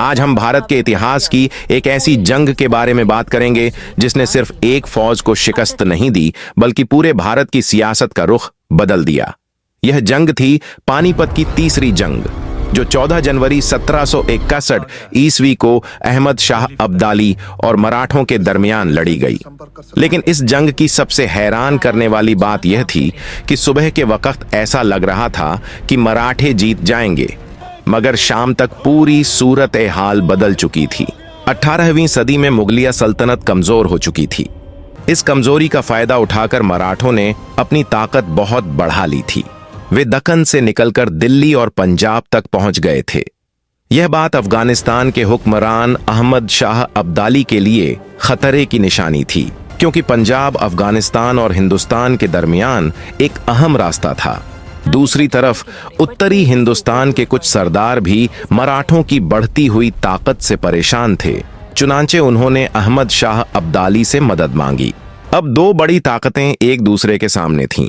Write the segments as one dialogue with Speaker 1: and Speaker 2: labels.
Speaker 1: आज हम भारत के इतिहास की एक ऐसी जंग के बारे में बात करेंगे जिसने सिर्फ एक फौज को शिकस्त नहीं दी बल्कि पूरे भारत की सियासत का रुख बदल दिया। यह जंग थी पानीपत की तीसरी जंग, जो 14 जनवरी 1761 ईस्वी को अहमद शाह अब्दाली और मराठों के दरमियान लड़ी गई। लेकिन इस जंग की सबसे हैरान करने वाली बात यह थी कि सुबह के वक्त ऐसा लग रहा था कि मराठे जीत जाएंगे, मगर शाम तक पूरी सूरत हाल बदल चुकी थी। 18वीं सदी में मुगलिया सल्तनत कमजोर हो चुकी थी। इस कमजोरी का फायदा उठाकर मराठों ने अपनी ताकत बहुत बढ़ा ली थी। वे दक्कन से निकलकर दिल्ली और पंजाब तक पहुंच गए थे। यह बात अफगानिस्तान के हुक्मरान अहमद शाह अब्दाली के लिए खतरे की निशानी थी, क्योंकि पंजाब अफगानिस्तान और हिंदुस्तान के दरमियान एक अहम रास्ता था। दूसरी तरफ उत्तरी हिंदुस्तान के कुछ सरदार भी मराठों की बढ़ती हुई ताकत से परेशान थे। चुनांचे उन्होंने अहमद शाह अब्दाली से मदद मांगी। अब दो बड़ी ताकतें एक दूसरे के सामने थीं,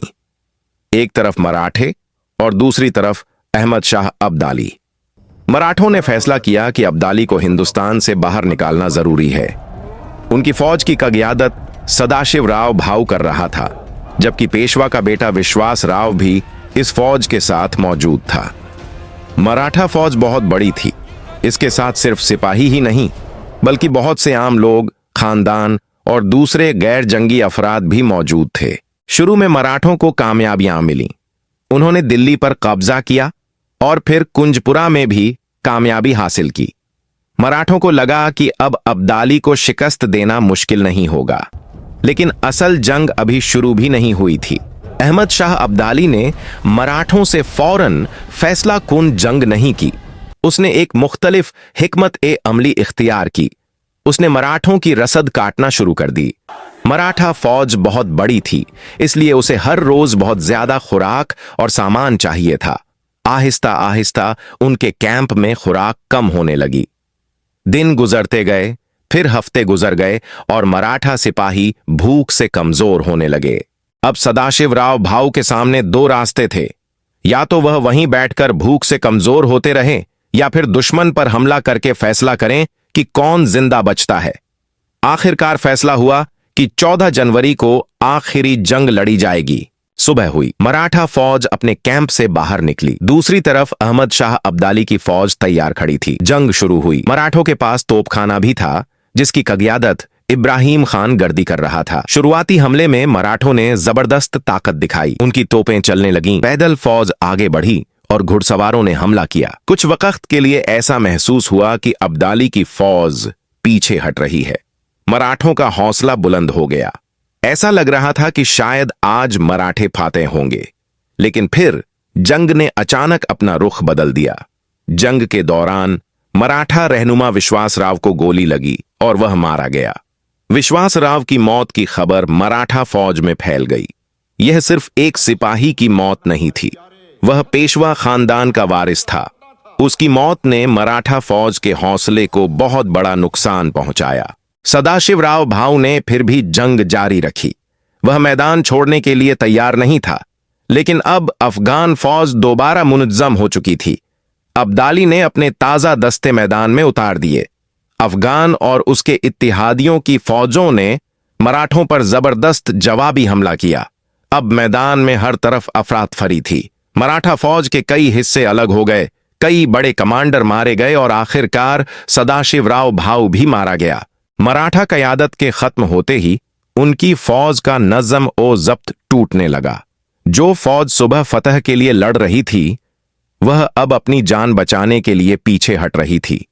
Speaker 1: एक तरफ मराठे और दूसरी तरफ अहमद शाह अब्दाली। मराठों ने फैसला किया कि अब्दाली को हिंदुस्तान से बाहर निकालना जरूरी है। उनकी फौज की क़यादत सदाशिव राव भाऊ कर रहा था, जबकि पेशवा का बेटा विश्वास राव भी इस फौज के साथ मौजूद था। मराठा फौज बहुत बड़ी थी। इसके साथ सिर्फ सिपाही ही नहीं बल्कि बहुत से आम लोग, खानदान और दूसरे गैर जंगी अफराद भी मौजूद थे। शुरू में मराठों को कामयाबियां मिली। उन्होंने दिल्ली पर कब्जा किया और फिर कुंजपुरा में भी कामयाबी हासिल की। मराठों को लगा कि अब अब्दाली को शिकस्त देना मुश्किल नहीं होगा, लेकिन असल जंग अभी शुरू भी नहीं हुई थी। अहमद शाह अब्दाली ने मराठों से फौरन फैसला कुन जंग नहीं की। उसने एक मुख्तलिफ हिकमत ए अमली इख्तियार की। उसने मराठों की रसद काटना शुरू कर दी। मराठा फौज बहुत बड़ी थी, इसलिए उसे हर रोज बहुत ज्यादा खुराक और सामान चाहिए था। आहिस्ता आहिस्ता उनके कैंप में खुराक कम होने लगी। दिन गुजरते गए, फिर हफ्ते गुजर गए और मराठा सिपाही भूख से कमजोर होने लगे। अब सदाशिव राव भाऊ के सामने दो रास्ते थे, या तो वह वहीं बैठकर भूख से कमजोर होते रहें या फिर दुश्मन पर हमला करके फैसला करें कि कौन जिंदा बचता है। आखिरकार फैसला हुआ कि 14 जनवरी को आखिरी जंग लड़ी जाएगी। सुबह हुई, मराठा फौज अपने कैंप से बाहर निकली। दूसरी तरफ अहमद शाह अब्दाली की फौज तैयार खड़ी थी। जंग शुरू हुई। मराठों के पास तोपखाना भी था, जिसकी क़यादत इब्राहिम खान गर्दी कर रहा था। शुरुआती हमले में मराठों ने जबरदस्त ताकत दिखाई। उनकी तोपें चलने लगीं, पैदल फौज आगे बढ़ी और घुड़सवारों ने हमला किया। कुछ वक्त के लिए ऐसा महसूस हुआ कि अब्दाली की फौज पीछे हट रही है। मराठों का हौसला बुलंद हो गया। ऐसा लग रहा था कि शायद आज मराठे फाते होंगे, लेकिन फिर जंग ने अचानक अपना रुख बदल दिया। जंग के दौरान मराठा रहनुमा विश्वास राव को गोली लगी और वह मारा गया। विश्वास राव की मौत की खबर मराठा फौज में फैल गई। यह सिर्फ एक सिपाही की मौत नहीं थी, वह पेशवा खानदान का वारिस था। उसकी मौत ने मराठा फौज के हौसले को बहुत बड़ा नुकसान पहुंचाया। सदाशिव राव भाऊ ने फिर भी जंग जारी रखी। वह मैदान छोड़ने के लिए तैयार नहीं था, लेकिन अब अफगान फौज दोबारा मुनज़्ज़म हो चुकी थी। अब्दाली ने अपने ताजा दस्ते मैदान में उतार दिए। अफगान और उसके इत्तेहादियों की फौजों ने मराठों पर जबरदस्त जवाबी हमला किया। अब मैदान में हर तरफ अफरातफरी थी। मराठा फौज के कई हिस्से अलग हो गए, कई बड़े कमांडर मारे गए और आखिरकार सदाशिव राव भाऊ भी मारा गया। मराठा क़यादत के खत्म होते ही उनकी फौज का नज़्म ओ ज़ब्त टूटने लगा। जो फौज सुबह फतह के लिए लड़ रही थी, वह अब अपनी जान बचाने के लिए पीछे हट रही थी।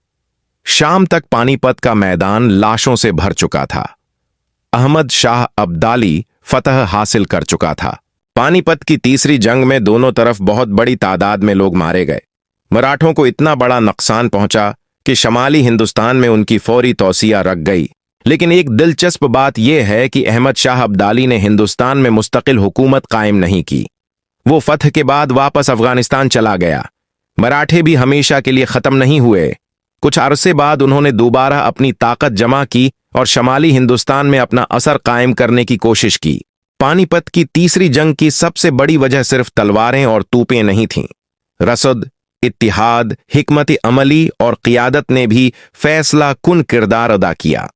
Speaker 1: शाम तक पानीपत का मैदान लाशों से भर चुका था। अहमद शाह अब्दाली फतह हासिल कर चुका था। पानीपत की तीसरी जंग में दोनों तरफ बहुत बड़ी तादाद में लोग मारे गए। मराठों को इतना बड़ा नुकसान पहुंचा कि शमाली हिंदुस्तान में उनकी फौरी तौसिया रख गई। लेकिन एक दिलचस्प बात यह है कि अहमद शाह अब्दाली ने हिंदुस्तान में मुस्तकिल हुकूमत कायम नहीं की। वो फतह के बाद वापस अफगानिस्तान चला गया। मराठे भी हमेशा के लिए खत्म नहीं हुए। कुछ अरसे बाद उन्होंने दोबारा अपनी ताकत जमा की और शमाली हिंदुस्तान में अपना असर कायम करने की कोशिश की। पानीपत की तीसरी जंग की सबसे बड़ी वजह सिर्फ तलवारें और तूपें नहीं थीं। रसद, इत्तिहाद, हिकमत अमली और क़ियादत ने भी फैसला कुन किरदार अदा किया।